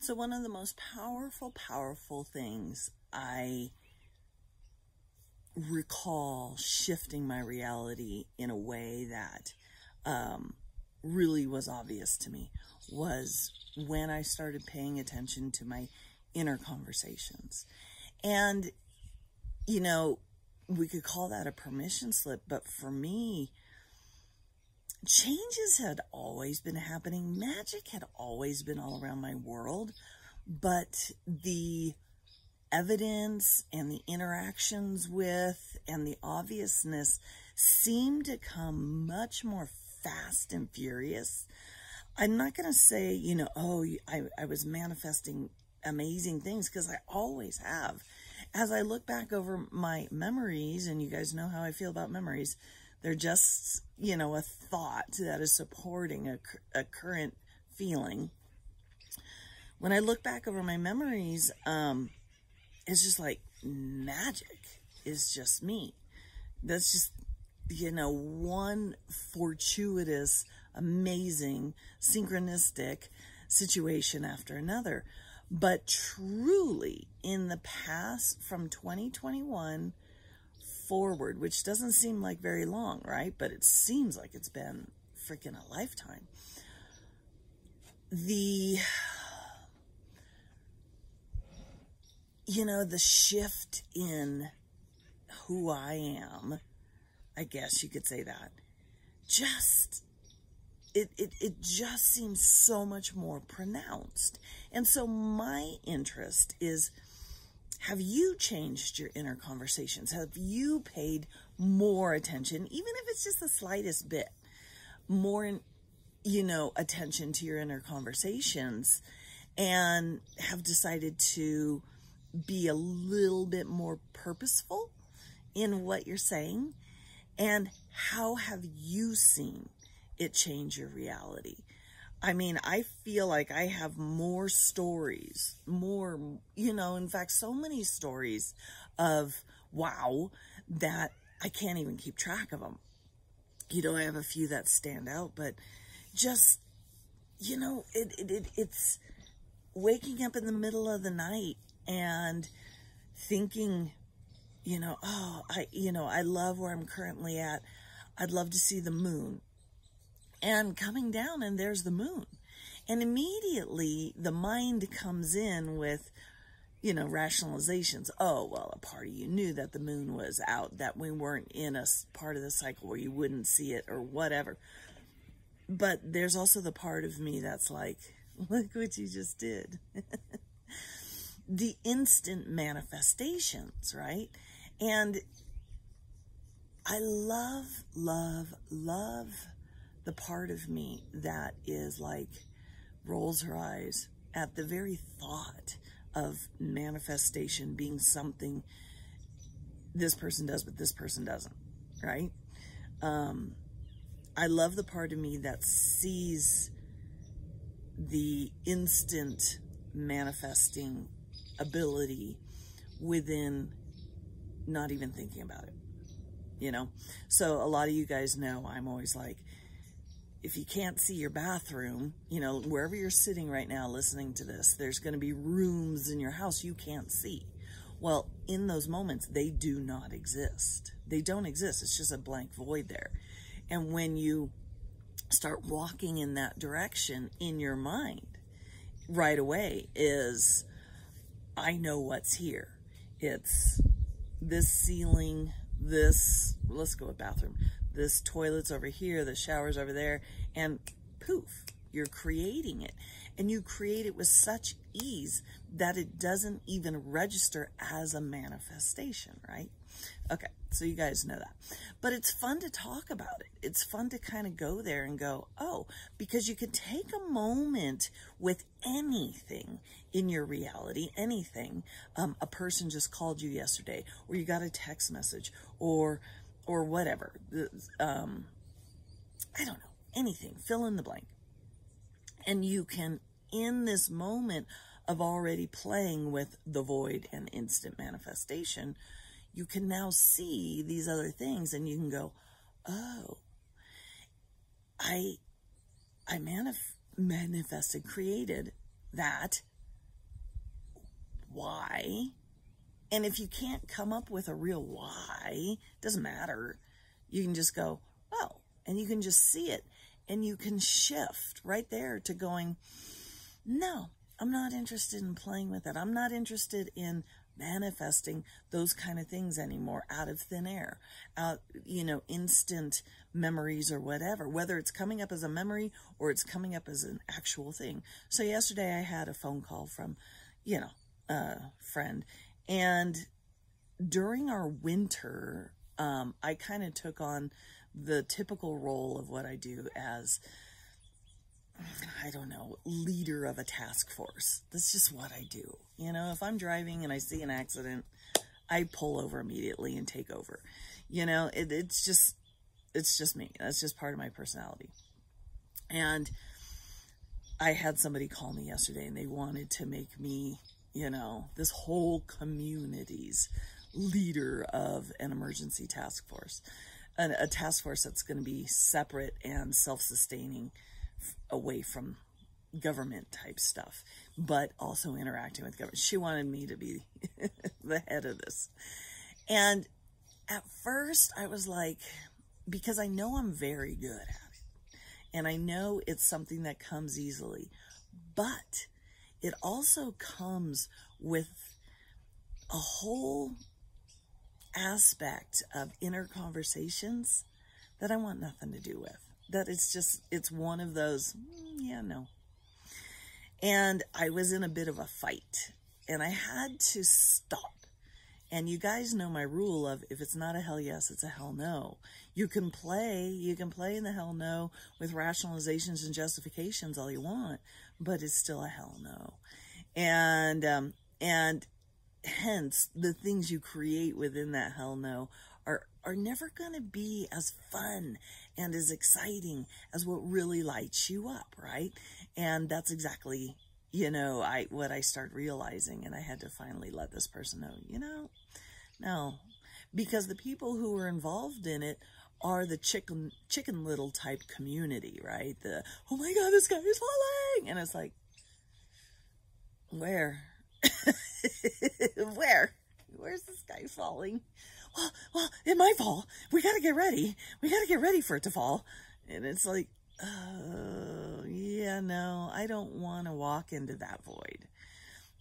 So one of the most powerful things I recall shifting my reality in a way that really was obvious to me was when I started paying attention to my inner conversations. And, you know, we could call that a permission slip, but for me, changes had always been happening. Magic had always been all around my world, but the evidence and the interactions with and the obviousness seemed to come much more fast and furious. I'm not going to say, you know, oh, I was manifesting amazing things, because I always have. As I look back over my memories, and you guys know how I feel about memories, they're just, you know, a thought that is supporting a current feeling. When I look back over my memories, it's just like magic is just me. That's just, you know, one fortuitous, amazing, synchronistic situation after another. But truly, in the past, from 2021 forward, which doesn't seem like very long, right? But it seems like it's been freaking a lifetime. The shift in who I am, I guess you could say that, it just seems so much more pronounced. And so my interest is, have you changed your inner conversations? Have you paid more attention, even if it's just the slightest bit, more, attention to your inner conversations, and have decided to be a little bit more purposeful in what you're saying? And how have you seen it change your reality? I mean, I feel like I have more stories, in fact, so many stories of wow that I can't even keep track of them. I have a few that stand out, but just, it's waking up in the middle of the night and thinking, I love where I'm currently at. I'd love to see the moon. And coming down, and there's the moon. And immediately the mind comes in with, rationalizations. Oh, well, a part of you knew that the moon was out, that we weren't in a part of the cycle where you wouldn't see it or whatever. But there's also the part of me that's like, look what you just did. The instant manifestations, right? And I love the part of me that is like, rolls her eyes at the very thought of manifestation being something this person does, but this person doesn't, right? I love the part of me that sees the instant manifesting ability within not even thinking about it, So a lot of you guys know I'm always like, if you can't see your bathroom, wherever you're sitting right now listening to this, there's going to be rooms in your house you can't see. Well, in those moments, they do not exist. They don't exist. It's just a blank void there. And when you start walking in that direction in your mind, right away is, I know what's here. It's this ceiling, let's go with bathroom. This toilet's over here, the shower's over there, and poof, you're creating it. And you create it with such ease that it doesn't even register as a manifestation, right? Okay, so you guys know that. But it's fun to talk about it. It's fun to kind of go there and go, oh, because you can take a moment with anything in your reality, anything. A person just called you yesterday, or you got a text message, or whatever, I don't know, anything, fill in the blank. And you can, in this moment of already playing with the void and instant manifestation, you can now see these other things, and you can go, oh, I manifested, created that why. And if you can't come up with a real why, doesn't matter. You can just go, oh, and you can just see it. And you can shift right there to going, no, I'm not interested in playing with it. I'm not interested in manifesting those kind of things anymore out of thin air, out, instant memories or whatever, whether it's coming up as a memory or it's coming up as an actual thing. So yesterday I had a phone call from, a friend, and during our winter, I kind of took on the typical role of what I do as, I don't know, leader of a task force. That's just what I do. If I'm driving and I see an accident, I pull over immediately and take over. It's just me. That's just part of my personality. And I had somebody call me yesterday and they wanted to make me, this whole community's leader of an emergency task force. A task force that's going to be separate and self-sustaining away from government type stuff, but also interacting with government. She wanted me to be the head of this. And at first I was like, because I know I'm very good at it and I know it's something that comes easily, but it also comes with a whole aspect of inner conversations that I want nothing to do with. That it's one of those, yeah, no. And I was in a bit of a fight and I had to stop. And you guys know my rule of, if it's not a hell yes, it's a hell no. You can play in the hell no with rationalizations and justifications all you want, but it's still a hell no. And hence the things you create within that hell no are never going to be as fun and as exciting as what really lights you up, right? And that's exactly, what I started realizing, and I had to finally let this person know, no, because the people who are involved in it are the chicken little type community, right? The, oh my God, this guy is falling. And it's like, where? Where's this guy falling? Well, it might fall. We got to get ready. We got to get ready for it to fall. And it's like, yeah, no, I don't want to walk into that void.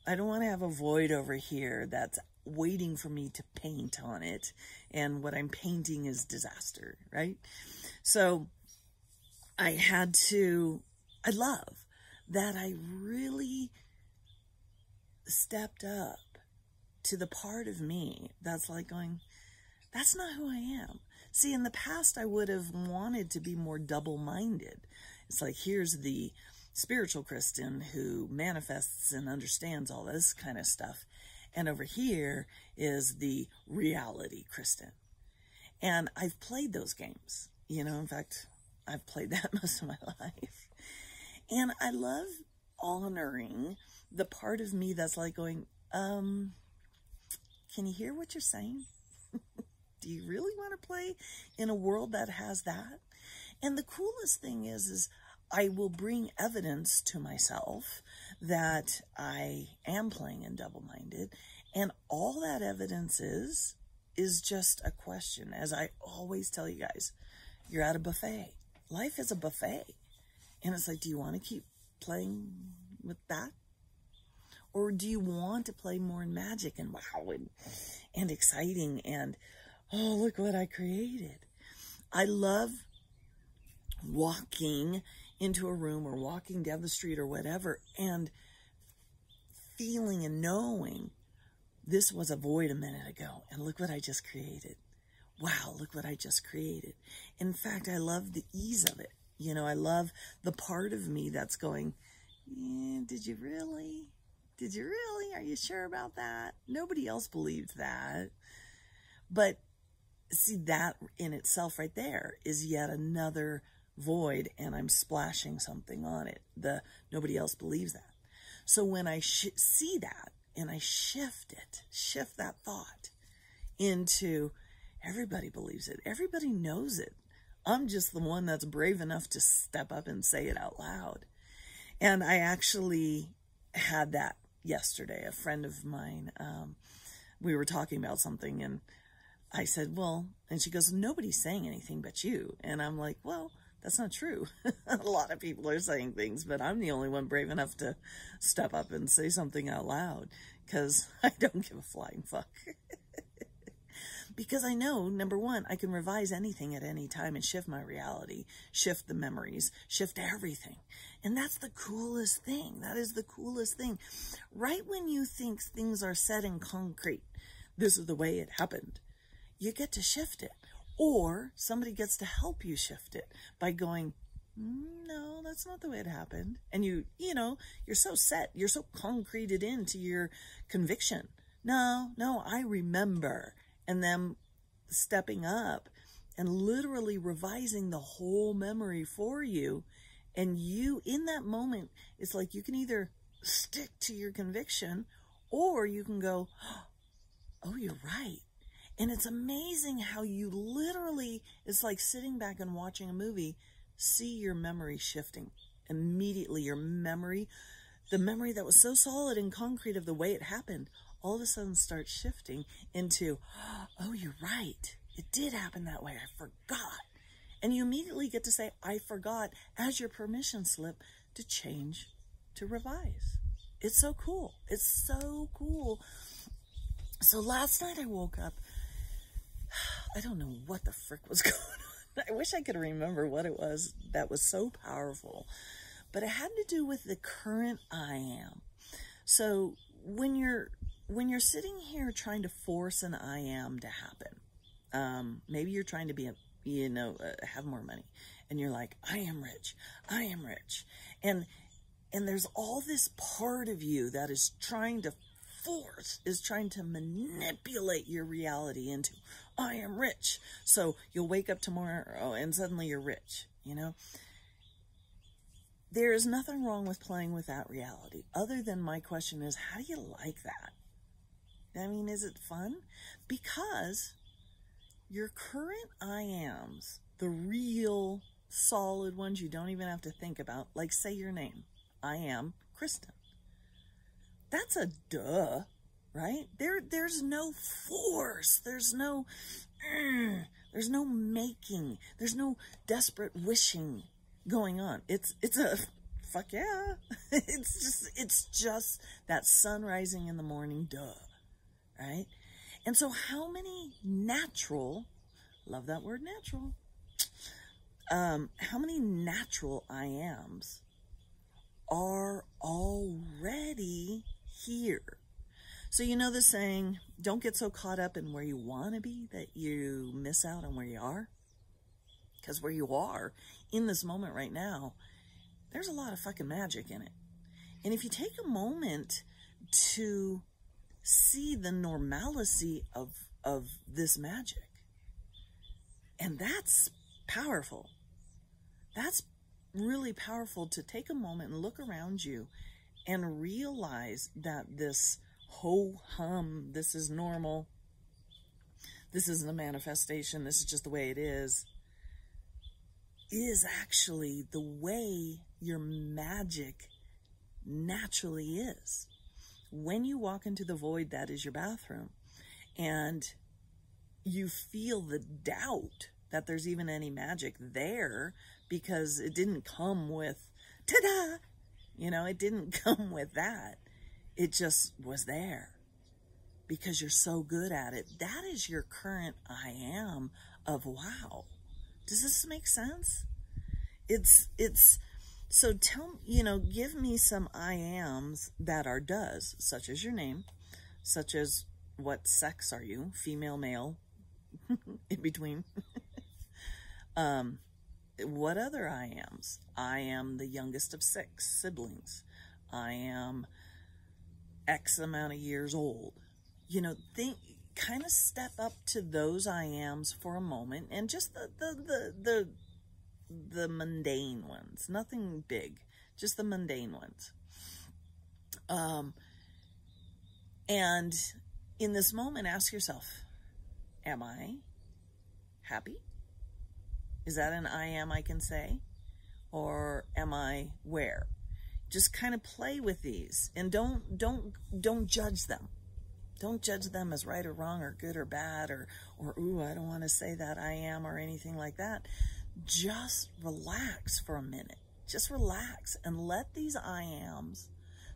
I don't want to have a void over here that's waiting for me to paint on it. And what I'm painting is disaster, right? So I love that I really stepped up to the part of me that's like going, that's not who I am. See, in the past, I would have wanted to be more double-minded. It's like, here's the spiritual Kristen who manifests and understands all this kind of stuff. And over here is the reality Kristen. And I've played those games. In fact, I've played that most of my life. And I love honoring the part of me that's like going, can you hear what you're saying? Do you really want to play in a world that has that? And the coolest thing is I will bring evidence to myself that I am playing in double-minded. And all that evidence is just a question. As I always tell you guys, you're at a buffet. Life is a buffet. And it's like, do you want to keep playing with that? Or do you want to play more in magic and wow and exciting and, oh, look what I created. I love walking into a room or walking down the street or whatever and feeling and knowing this was a void a minute ago and look what I just created. Wow, look what I just created. In fact, I love the ease of it. I love the part of me that's going, did you really? Did you really? Are you sure about that? Nobody else believed that. But see, that in itself right there is yet another void, and I'm splashing something on it. Nobody else believes that. So when I see that and I shift that thought into everybody believes it. Everybody knows it. I'm just the one that's brave enough to step up and say it out loud. And I actually had that yesterday. A friend of mine, we were talking about something, and I said, well, and she goes, nobody's saying anything but you. And I'm like, well, that's not true. A lot of people are saying things, but I'm the only one brave enough to step up and say something out loud, because I don't give a flying fuck. Because I know, number one, I can revise anything at any time and shift my reality, shift the memories, shift everything. And that's the coolest thing. That is the coolest thing. Right when you think things are set in concrete, this is the way it happened, you get to shift it. Or somebody gets to help you shift it by going, no, that's not the way it happened. And you know, you're so set, you're so concreted into your conviction. No, I remember. And them stepping up and literally revising the whole memory for you. And you, in that moment, it's like you can either stick to your conviction, or you can go, oh, you're right. And it's amazing how you literally, it's like sitting back and watching a movie, see your memory shifting. Immediately, your memory, the memory that was so solid and concrete of the way it happened, all of a sudden starts shifting into, oh, you're right. It did happen that way. I forgot. And you immediately get to say, I forgot, as your permission slip to change, to revise. It's so cool. It's so cool. So last night I woke up, I don't know what the frick was going on. I wish I could remember what it was that was so powerful. But it had to do with the current I am. So when you're sitting here trying to force an I am to happen, maybe you're trying to be have more money, and you're like, I am rich, and there's all this part of you that is trying to manipulate your reality into, I am rich. So you'll wake up tomorrow and suddenly you're rich, There is nothing wrong with playing with that reality, other than my question is, how do you like that? I mean, is it fun? Because your current I ams, the real solid ones you don't even have to think about, like say your name, I am Kristen. That's a duh, right? There's no force. There's no making. There's no desperate wishing going on. It's a fuck yeah. It's just that sun rising in the morning, duh, right? And so how many natural, love that word natural, how many natural I ams are already here? So you know the saying, don't get so caught up in where you want to be that you miss out on where you are. Because where you are in this moment right now, there's a lot of fucking magic in it. And if you take a moment to see the normalcy of this magic, and that's powerful. That's really powerful, to take a moment and look around you and realize that this ho-hum, this is normal, this isn't a manifestation, this is just the way it is actually the way your magic naturally is. When you walk into the void that is your bathroom, and you feel the doubt that there's even any magic there, because it didn't come with, ta-da! It didn't come with that. It just was there because you're so good at it. That is your current I am of wow. Does this make sense? So give me some I ams that are does, such as your name, such as what sex are you, female, male, in between. What other I ams? I am the youngest of 6 siblings. I am X amount of years old. Kind of step up to those I ams for a moment, and just the mundane ones, nothing big, just the mundane ones. And in this moment, ask yourself, am I happy? Is that an I am I can say? Or am I where? just kind of play with these, and don't judge them. Don't judge them as right or wrong or good or bad or ooh, I don't want to say that I am or anything like that. Just relax for a minute. Just relax and let these I ams,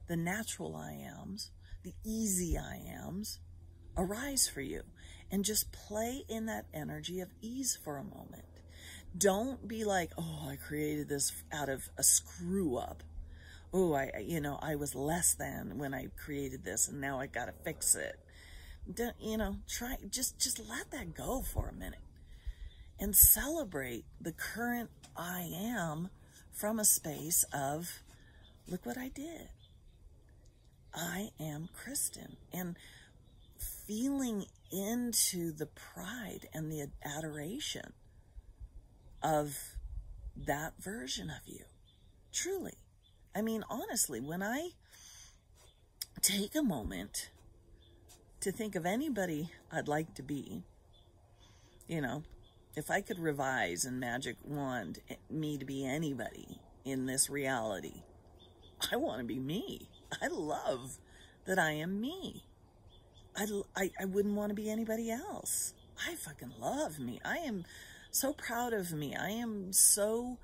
the natural I ams, the easy I ams, arise for you. And just play in that energy of ease for a moment. Don't be like, oh, I created this out of a screw up. Oh, I was less than when I created this, and now I got to fix it. Just let that go for a minute and celebrate the current I am from a space of, look what I did. I am Kristen. And feeling into the pride and the adoration of that version of you. Truly. I mean, honestly, when I take a moment to think of anybody I'd like to be, if I could revise and magic wand me to be anybody in this reality, I want to be me. I love that I am me. I wouldn't want to be anybody else. I fucking love me. I am so proud of me. I am so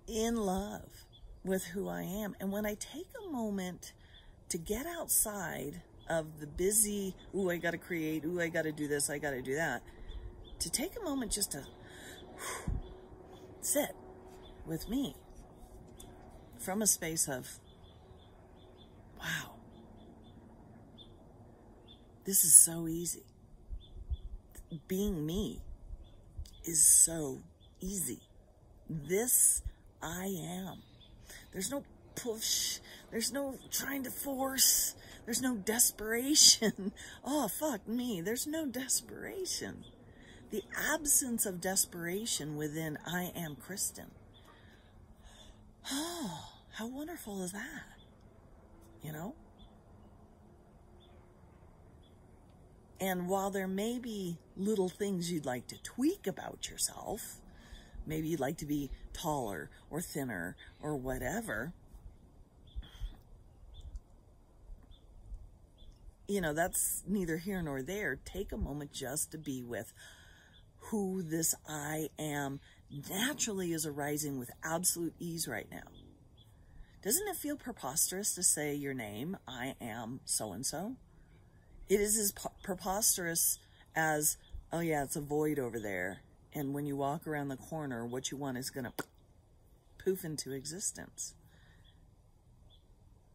in love with who I am. And when I take a moment to get outside of the busy, ooh, I got to create, ooh, I got to do this, I got to do that, to take a moment just to sit with me from a space of, wow, this is so easy. Being me is so easy. This I am. There's no push. There's no trying to force. There's no desperation. Oh, fuck me. There's no desperation. The absence of desperation within I am Kristen. Oh, how wonderful is that? And while there may be little things you'd like to tweak about yourself, maybe you'd like to be taller or thinner or whatever, that's neither here nor there. Take a moment just to be with who this I am naturally is arising with absolute ease right now. Doesn't it feel preposterous to say your name, I am so-and-so? It is as preposterous as, oh yeah, it's a void over there. And when you walk around the corner, what you want is going to poof into existence.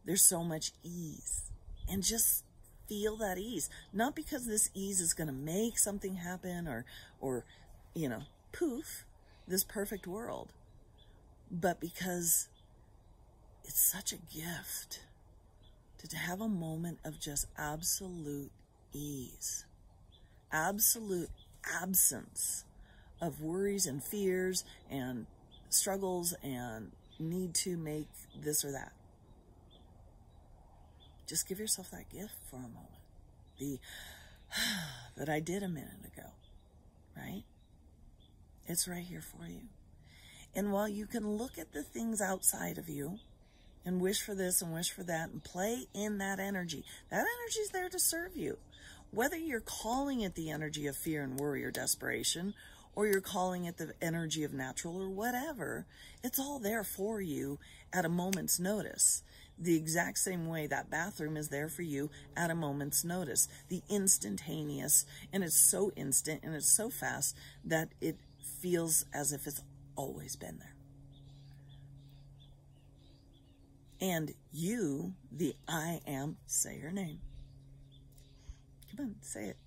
There's so much ease. And just feel that ease. Not because this ease is going to make something happen or poof, this perfect world. But because it's such a gift to have a moment of just absolute ease. Absolute absence of worries and fears and struggles and need to make this or that. Just give yourself that gift for a moment. That I did a minute ago, right? It's right here for you. And while you can look at the things outside of you and wish for this and wish for that and play in that energy is there to serve you. Whether you're calling it the energy of fear and worry or desperation, or you're calling it the energy of natural or whatever, it's all there for you at a moment's notice. The exact same way that bathroom is there for you at a moment's notice. The instantaneous, and it's so instant and it's so fast that it feels as if it's always been there. And you, the I am, say your name. Come on, say it.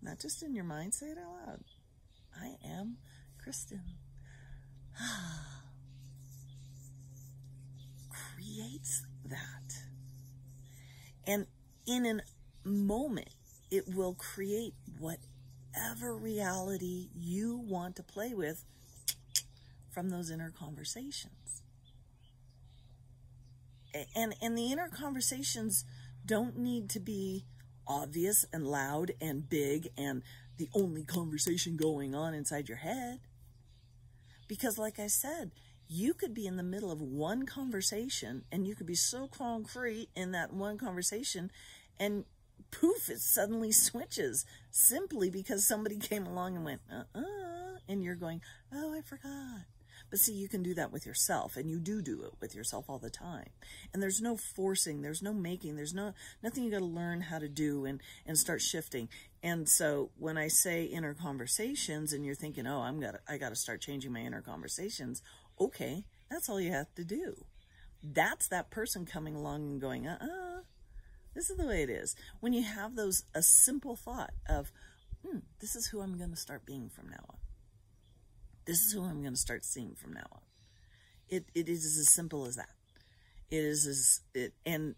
Not just in your mind, say it out loud. I am Kristen. Creates that. And in a moment, it will create whatever reality you want to play with from those inner conversations. And the inner conversations don't need to be obvious and loud and big and the only conversation going on inside your head. Because like I said, You could be in the middle of one conversation, and you could be so concrete in that one conversation, and poof, it suddenly switches simply because somebody came along and went, and you're going, oh, I forgot. But see, you can do that with yourself, and you do it with yourself all the time. And there's no forcing, there's no making, there's nothing you got to learn how to do and start shifting. And so when I say inner conversations, and you're thinking, oh, I got to start changing my inner conversations, okay, that's all you have to do. That's that person coming along and going, this is the way it is. When you have a simple thought of, this is who I'm going to start being from now on. This is who I'm going to start seeing from now on. It is as simple as that. And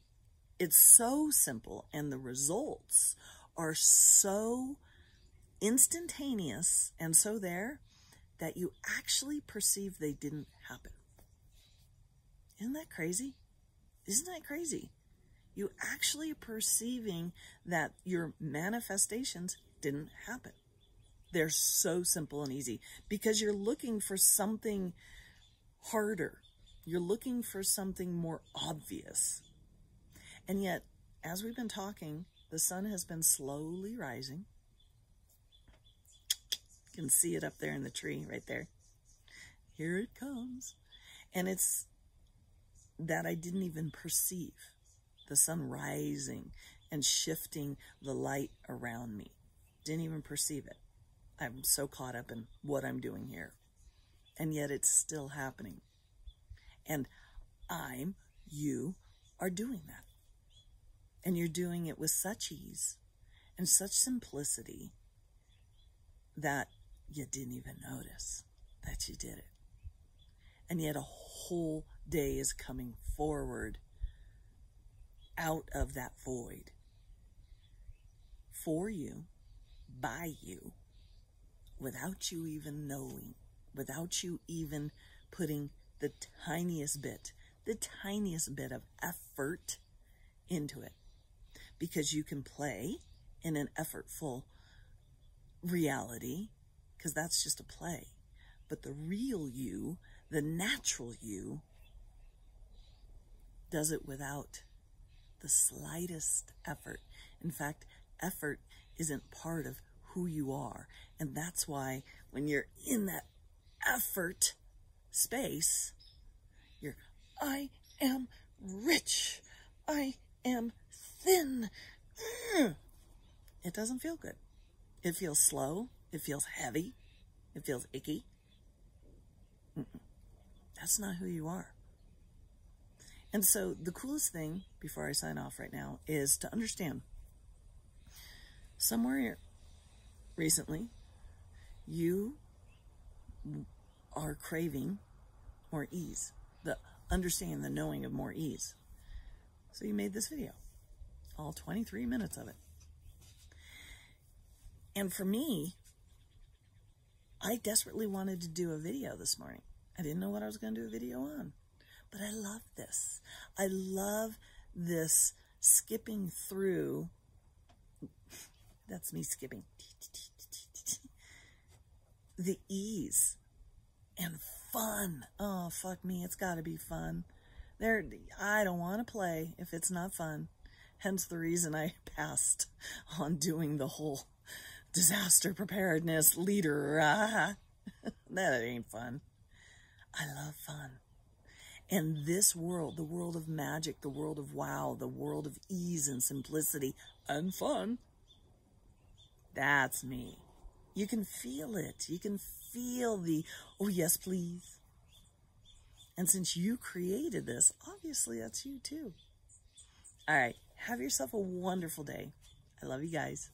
it's so simple, and the results are so instantaneous and so there that you actually perceive they didn't happen. Isn't that crazy? Isn't that crazy? You actually are perceiving that your manifestations didn't happen. They're so simple and easy because you're looking for something harder. You're looking for something more obvious. And yet, as we've been talking, the sun has been slowly rising. You can see it up there in the tree right there. Here it comes. And it's that I didn't even perceive the sun rising and shifting the light around me. Didn't even perceive it. I'm so caught up in what I'm doing here. And yet it's still happening. And you are doing that. And you're doing it with such ease and such simplicity that you didn't even notice that you did it. And yet a whole day is coming forward out of that void for you, by you, without you even knowing, without you even putting the tiniest bit of effort into it. Because you can play in an effortful reality, because that's just a play. But the real you, the natural you, does it without the slightest effort. In fact, effort isn't part of who you are. And that's why when you're in that effort space, I am rich. I am thin. It doesn't feel good. It feels slow. It feels heavy. It feels icky. That's not who you are. And so the coolest thing, before I sign off right now, is to understand somewhere recently you are craving more ease, the understanding, the knowing of more ease. So you made this video, all 23 minutes of it. And for me, I desperately wanted to do a video this morning. I didn't know what I was going to do a video on. But I love this. I love this skipping through. That's me skipping. The ease and fun. Oh, fuck me. It's got to be fun. I don't want to play if it's not fun. Hence the reason I passed on doing the whole disaster preparedness leader. That ain't fun. I love fun. And this world, the world of magic, the world of wow, the world of ease and simplicity and fun, that's me. You can feel it. You can feel the, oh yes, please. And since you created this, obviously that's you too. All right. Have yourself a wonderful day. I love you guys.